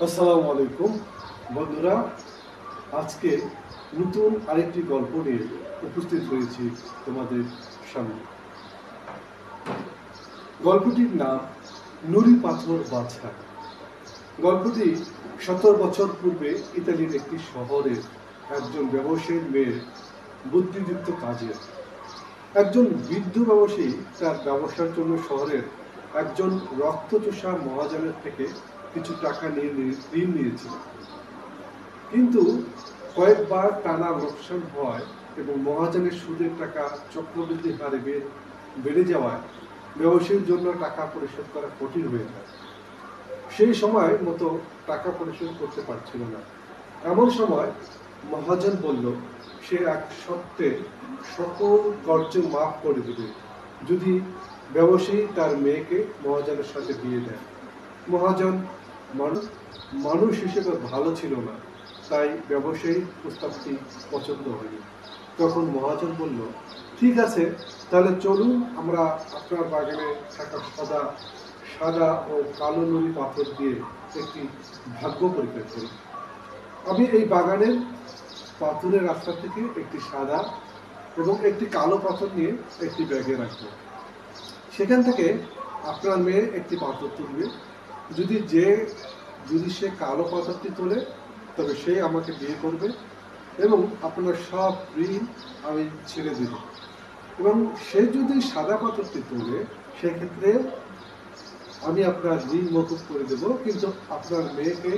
আসসালামু আলাইকুম বন্ধুরা, আজকে নতুন আরেকটি গল্প নিয়ে উপস্থিত হয়েছি তোমাদের সামনে। গল্পটির নাম নুড়ি পাথর বাছা। গল্পটি 17 বছর পূর্বে ইতালির একটি শহরের একজন ব্যবসায়ীর মেয়ের বুদ্ধিদীপ্ত কাজের। একজন বৃদ্ধ ব্যবসায়ী তার ব্যবসার জন্য শহরের একজন রক্তচোষা মহাজনের থেকে কিছু টাকা নিয়ে ঋণ নিয়েছিল, কিন্তু কয়েকবার টানা লোকসান হওয়ায় এবং মহাজনের সুদের টাকা চক্রবৃদ্ধি হারে বেড়ে যাওয়ায় ব্যবসায়ীর জন্য টাকা পরিশোধ করা কঠিন হয়ে যায়। সেই সময় মতো টাকা পরিশোধ করতে পারছিল না। এমন সময় মহাজন বলল সে এক সত্ত্বে সকল কর্য মাফ করে দেবে যদি ব্যবসায়ী তার মেয়েকে মহাজনের সাথে বিয়ে দেয়। মহাজন মানুষ হিসেবে ভালো ছিল না, তাই ব্যবসায়ী প্রস্তাবটি পছন্দ হয়নি। তখন মহাজন বলল, ঠিক আছে, তাহলে চলুন আমরা আপনার বাগানে থাকা সাদা ও কালো নুড়ি পাথর দিয়ে একটি ভাগ্য পরীক্ষা করি। আমি এই বাগানের পাথরের রাস্তা থেকে একটি সাদা এবং একটি কালো পাথর নিয়ে একটি ব্যাগে রাখবো। সেখান থেকে আপনার মেয়ে একটি পাথর তুলবে। যদি সে কালো পাথরটি তোলে তবে সে আমাকে বিয়ে করবে এবং আপনার সব ঋণ আমি ছেড়ে দেব। এবং সে যদি সাদা পাথরটি তোলে সেক্ষেত্রে আমি আপনার ঋণ মকুব করে দেব, কিন্তু আপনার মেয়েকে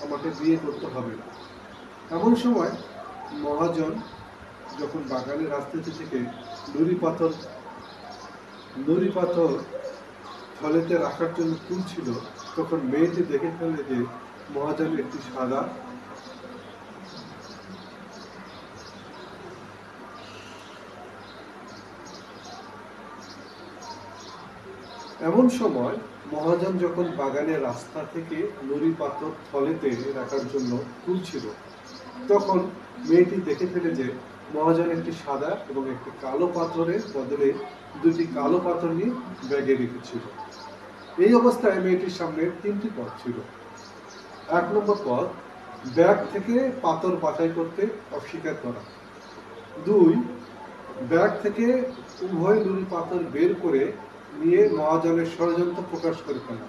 আমাকে বিয়ে করতে হবে না। এমন সময় মহাজন যখন বাগানের রাস্তাটি থেকে নুড়ি পাথর থলেতে রাখার জন্য তুলছিল, তখন মেয়েটি দেখে ফেললে যে মহাজন একটি সাদা এমন সময় মহাজন যখন বাগানের রাস্তা থেকে নুড়ি পাথর থলেতে রাখার জন্য তুলছিল, তখন মেয়েটি দেখে ফেলে যে মহাজন একটি সাদা এবং একটি কালো পাথরের বদলে দুটি কালো পাথর নিয়ে ব্যাগে রেখেছিল। এই অবস্থায় মেয়েটির সামনে তিনটি পথ ছিল। 1 নম্বর পথ, ব্যাগ থেকে পাথর বাছাই করতে অস্বীকার করা। 2, ব্যাগ থেকে উভয় নুড়ি পাথর বের করে নিয়ে মহাজনের ষড়যন্ত্র প্রকাশ করে ফেলা।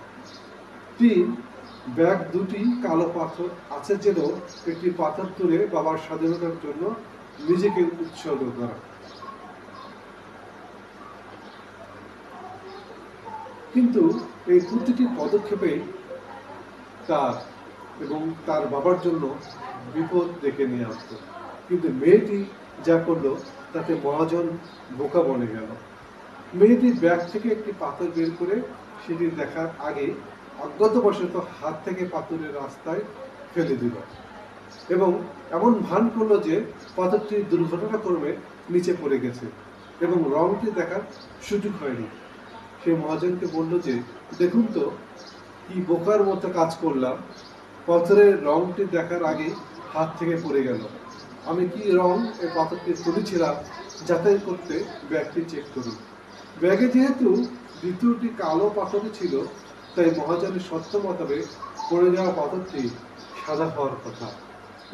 3, ব্যাগ দুটি কালো পাথর আছে যেন একটি পাথর তুলে বাবার স্বাধীনতার জন্য নিজেকে উৎসর্গ করা। কিন্তু এই প্রতিটি পদক্ষেপেই তার এবং তার বাবার জন্য বিপদ ডেকে নিয়ে আসতো। কিন্তু মেয়েটি যা করলো তাতে মহাজন বোকা বনে গেল। মেয়েটি ব্যাগ থেকে একটি পাথর বের করে সেটি দেখার আগে অজ্ঞাতবশত হাত থেকে পাথরের রাস্তায় ফেলে দিল এবং এমন ভান করলো যে পাথরটি দুর্ঘটনাক্রমে নিচে পড়ে গেছে এবং রংটি দেখার সুযোগ হয়নি। সে মহাজনকে বলল যে, দেখুন তো কি বোকার মতো কাজ করলাম, পাথরের রংটি দেখার আগে হাত থেকে পড়ে গেল। আমি কি রং এই পাথরটি তুলেছিলাম যাচাই করতে ব্যাগটি চেক করুন। ব্যাগে যেহেতু দ্বিতীয়টি কালো পাথরই ছিল, তাই মহাজনের সত্য মোতাবেক পড়ে যাওয়া পাথরটি সাদা হওয়ার কথা।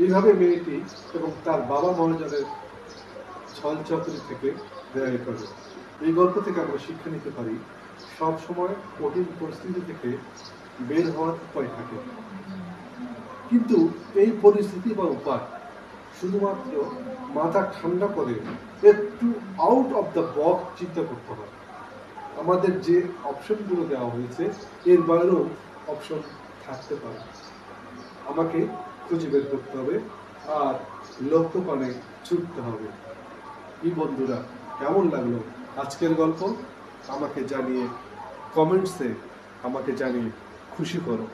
এইভাবে মেয়েটি এবং তার বাবা মহাজনের ছলচাতুরি থেকে রেহাই করে। এই গল্প থেকে আমরা শিক্ষা নিতে পারি, সব সময় কঠিন পরিস্থিতি থেকে বের হওয়ার উপায় থাকে, কিন্তু এই পরিস্থিতি বা উপায় শুধুমাত্র মাথা ঠান্ডা করে একটু আউট অফ দ্য বক্স চিন্তা করতে হয়। আমাদের যে অপশনগুলো দেওয়া হয়েছে এর বাইরেও অপশন থাকতে পারে। আমাকে খুঁজে বের করতে হবে আর লক্ষ্যপানে ছুটতে হবে। কি বন্ধুরা, কেমন লাগলো আজকের গল্প? আমাকে জানিয়ে কমেন্টসে আমাকে জানিয়ে খুশি করো।